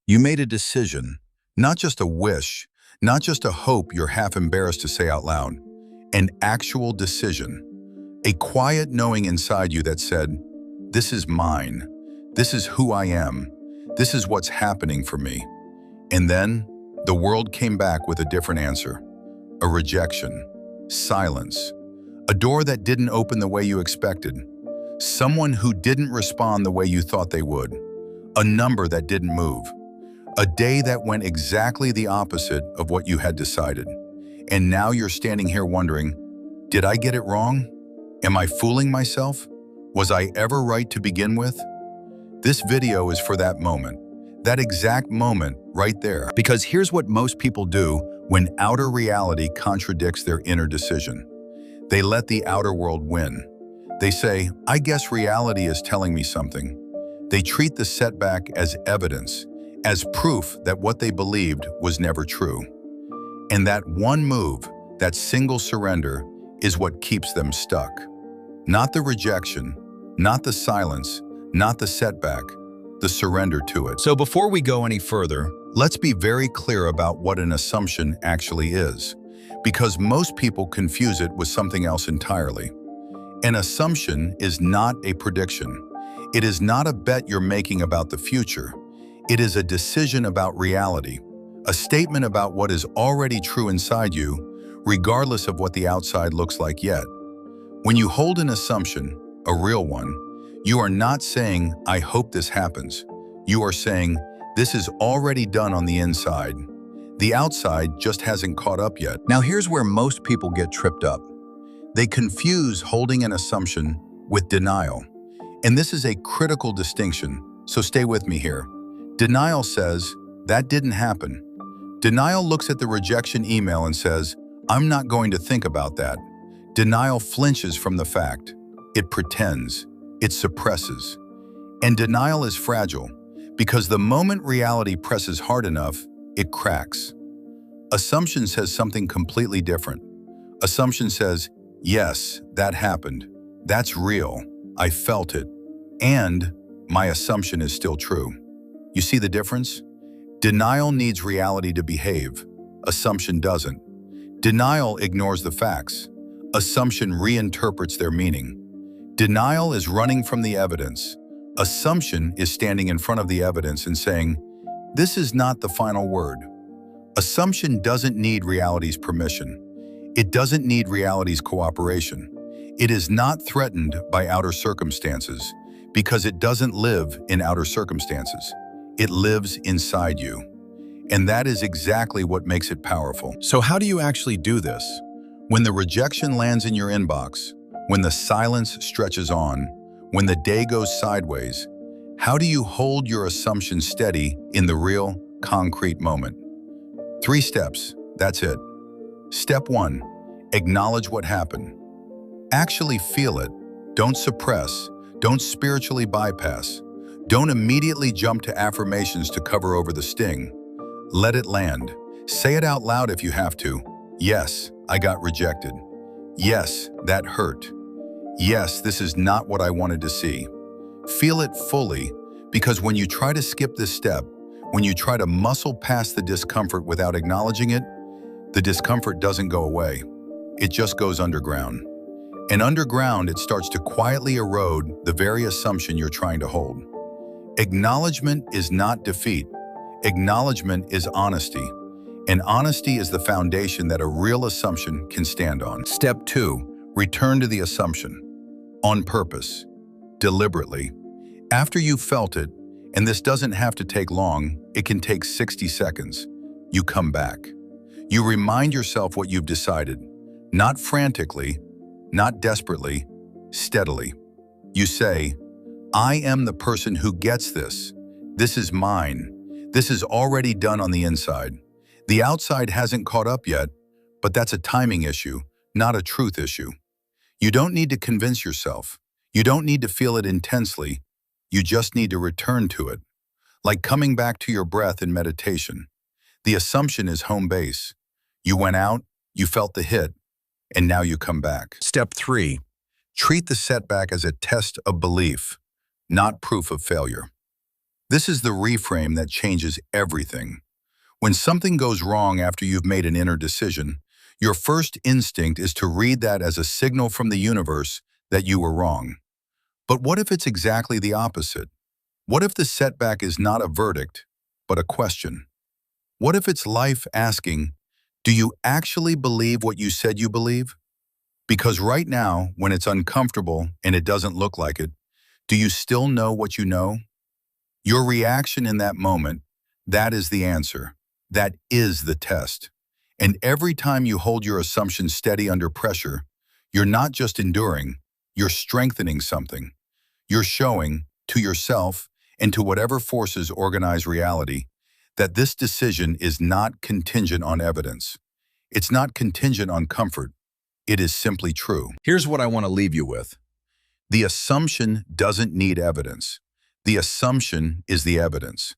You made a decision, not just a wish, not just a hope you're half embarrassed to say out loud. An actual decision. A quiet knowing inside you that said, this is mine. This is who I am. This is what's happening for me. And then, the world came back with a different answer. A rejection. Silence. A door that didn't open the way you expected. Someone who didn't respond the way you thought they would. A number that didn't move. A day that went exactly the opposite of what you had decided. And now you're standing here wondering, did I get it wrong? Am I fooling myself? Was I ever right to begin with? This video is for that moment. That exact moment right there. Because here's what most people do when outer reality contradicts their inner decision. They let the outer world win. They say, I guess reality is telling me something. They treat the setback as evidence, as proof that what they believed was never true. And that one move, that single surrender, is what keeps them stuck. Not the rejection, not the silence, not the setback, the surrender to it. So before we go any further, let's be very clear about what an assumption actually is, because most people confuse it with something else entirely. An assumption is not a prediction. It is not a bet you're making about the future. It is a decision about reality, a statement about what is already true inside you, regardless of what the outside looks like yet. When you hold an assumption, a real one, you are not saying, I hope this happens. You are saying, this is already done on the inside. The outside just hasn't caught up yet. Now here's where most people get tripped up. They confuse holding an assumption with denial. And this is a critical distinction, so stay with me here. Denial says, that didn't happen. Denial looks at the rejection email and says, I'm not going to think about that. Denial flinches from the fact. It pretends. It suppresses. And denial is fragile because the moment reality presses hard enough, it cracks. Assumption says something completely different. Assumption says, yes, that happened. That's real. I felt it. And my assumption is still true. You see the difference? Denial needs reality to behave. Assumption doesn't. Denial ignores the facts. Assumption reinterprets their meaning. Denial is running from the evidence. Assumption is standing in front of the evidence and saying, this is not the final word. Assumption doesn't need reality's permission. It doesn't need reality's cooperation. It is not threatened by outer circumstances because it doesn't live in outer circumstances. It lives inside you. And that is exactly what makes it powerful. So how do you actually do this? When the rejection lands in your inbox, when the silence stretches on, when the day goes sideways, how do you hold your assumption steady in the real, concrete moment? 3 steps, that's it. Step 1, acknowledge what happened. Actually feel it. Don't suppress. Don't spiritually bypass. Don't immediately jump to affirmations to cover over the sting. Let it land. Say it out loud if you have to. Yes, I got rejected. Yes, that hurt. Yes, this is not what I wanted to see. Feel it fully, because when you try to skip this step, when you try to muscle past the discomfort without acknowledging it, the discomfort doesn't go away. It just goes underground. And underground, it starts to quietly erode the very assumption you're trying to hold. Acknowledgement is not defeat. Acknowledgement is honesty. And honesty is the foundation that a real assumption can stand on. Step 2, return to the assumption. On purpose. Deliberately. After you've felt it, and this doesn't have to take long, it can take 60 seconds, you come back. You remind yourself what you've decided. Not frantically, not desperately, steadily. You say, I am the person who gets this. This is mine. This is already done on the inside. The outside hasn't caught up yet, but that's a timing issue, not a truth issue. You don't need to convince yourself. You don't need to feel it intensely. You just need to return to it. Like coming back to your breath in meditation. The assumption is home base. You went out, you felt the hit, and now you come back. Step 3, treat the setback as a test of belief, not proof of failure. This is the reframe that changes everything. When something goes wrong after you've made an inner decision, your first instinct is to read that as a signal from the universe that you were wrong. But what if it's exactly the opposite? What if the setback is not a verdict, but a question? What if it's life asking, do you actually believe what you said you believe? Because right now, when it's uncomfortable and it doesn't look like it, do you still know what you know? Your reaction in that moment, that is the answer. That is the test. And every time you hold your assumption steady under pressure, you're not just enduring, you're strengthening something. You're showing, to yourself and to whatever forces organize reality, that this decision is not contingent on evidence. It's not contingent on comfort. It is simply true. Here's what I want to leave you with. The assumption doesn't need evidence. The assumption is the evidence.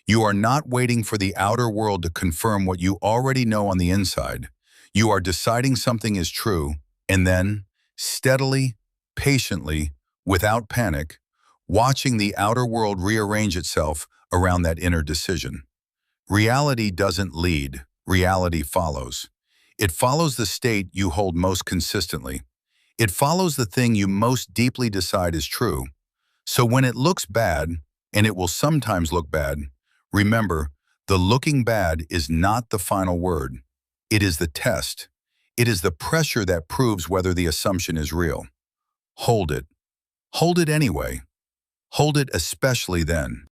You are not waiting for the outer world to confirm what you already know on the inside. You are deciding something is true, and then, steadily, patiently, without panic, watching the outer world rearrange itself around that inner decision. Reality doesn't lead, reality follows. It follows the state you hold most consistently. It follows the thing you most deeply decide is true. So when it looks bad, and it will sometimes look bad, remember, the looking bad is not the final word. It is the test. It is the pressure that proves whether the assumption is real. Hold it. Hold it anyway. Hold it especially then.